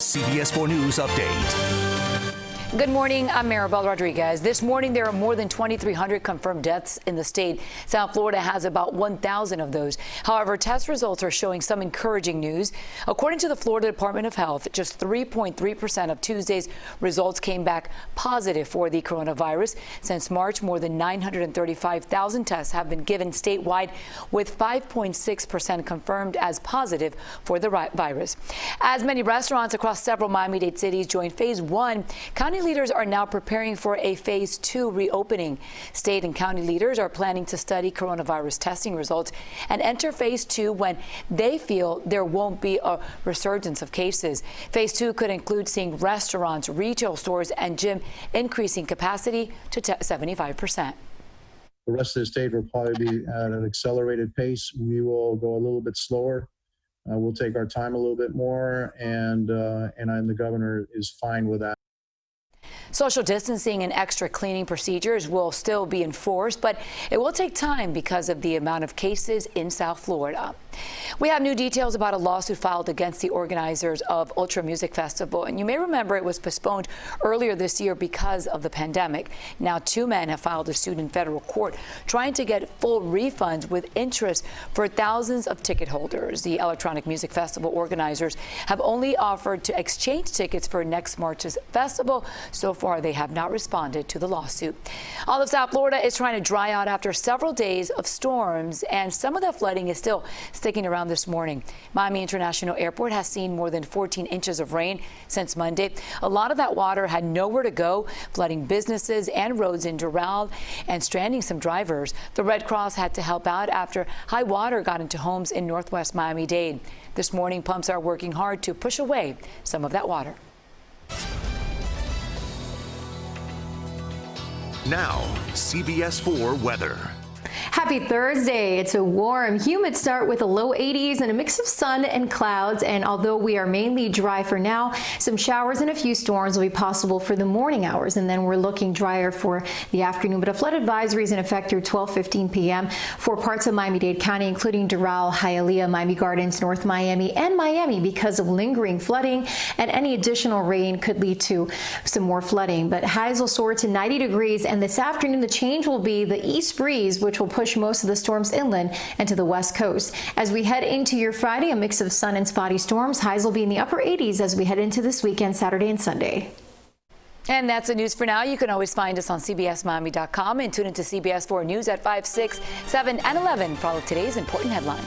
CBS 4 News Update. Good morning. I'm Marybel Rodriguez. This morning, there are more than 2,300 confirmed deaths in the state. South Florida has about 1,000 of those. However, test results are showing some encouraging news. According to the Florida Department of Health, just 3.3% of Tuesday's results came back positive for the coronavirus. Since March, more than 935,000 tests have been given statewide, with 5.6% confirmed as positive for the virus. As many restaurants across several Miami-Dade cities join Phase 1, county leaders are now preparing for a Phase 2 reopening. State and county leaders are planning to study coronavirus testing results and enter Phase 2 when they feel there won't be a resurgence of cases. Phase 2 could include seeing restaurants, retail stores, and gym increasing capacity to 75%. The rest of the state will probably be at an accelerated pace. We will go a little bit slower. We'll take our time a little bit more, and the governor is fine with that. Social distancing and extra cleaning procedures will still be enforced, but it will take time because of the amount of cases in South Florida. We have new details about a lawsuit filed against the organizers of Ultra Music Festival. And you may remember it was postponed earlier this year because of the pandemic. Now, two men have filed a suit in federal court trying to get full refunds with interest for thousands of ticket holders. The Electronic Music Festival organizers have only offered to exchange tickets for next March's festival. So far, they have not responded to the lawsuit. All of South Florida is trying to dry out after several days of storms, and some of the flooding is still sticking around this morning. Miami International Airport has seen more than 14 inches of rain since Monday. A lot of that water had nowhere to go, flooding businesses and roads in Doral and stranding some drivers. The Red Cross had to help out after high water got into homes in northwest Miami-Dade. This morning, pumps are working hard to push away some of that water. Now, CBS 4 weather. Happy Thursday. It's a warm, humid start with a low 80s and a mix of sun and clouds. And although we are mainly dry for now, some showers and a few storms will be possible for the morning hours. And then we're looking drier for the afternoon. But a flood advisory is in effect through 12:15 p.m. for parts of Miami-Dade County, including Doral, Hialeah, Miami Gardens, North Miami, and Miami because of lingering flooding. And any additional rain could lead to some more flooding. But highs will soar to 90 degrees. And this afternoon, the change will be the east breeze, which will push most of the storms inland and to the west coast. As we head into your Friday, a mix of sun and spotty storms. Highs will be in the upper 80s as we head into this weekend, Saturday and Sunday. And that's the news for now. You can always find us on CBSMiami.com and tune into CBS 4 News at 5, 6, 7, and 11 for all of today's important headlines.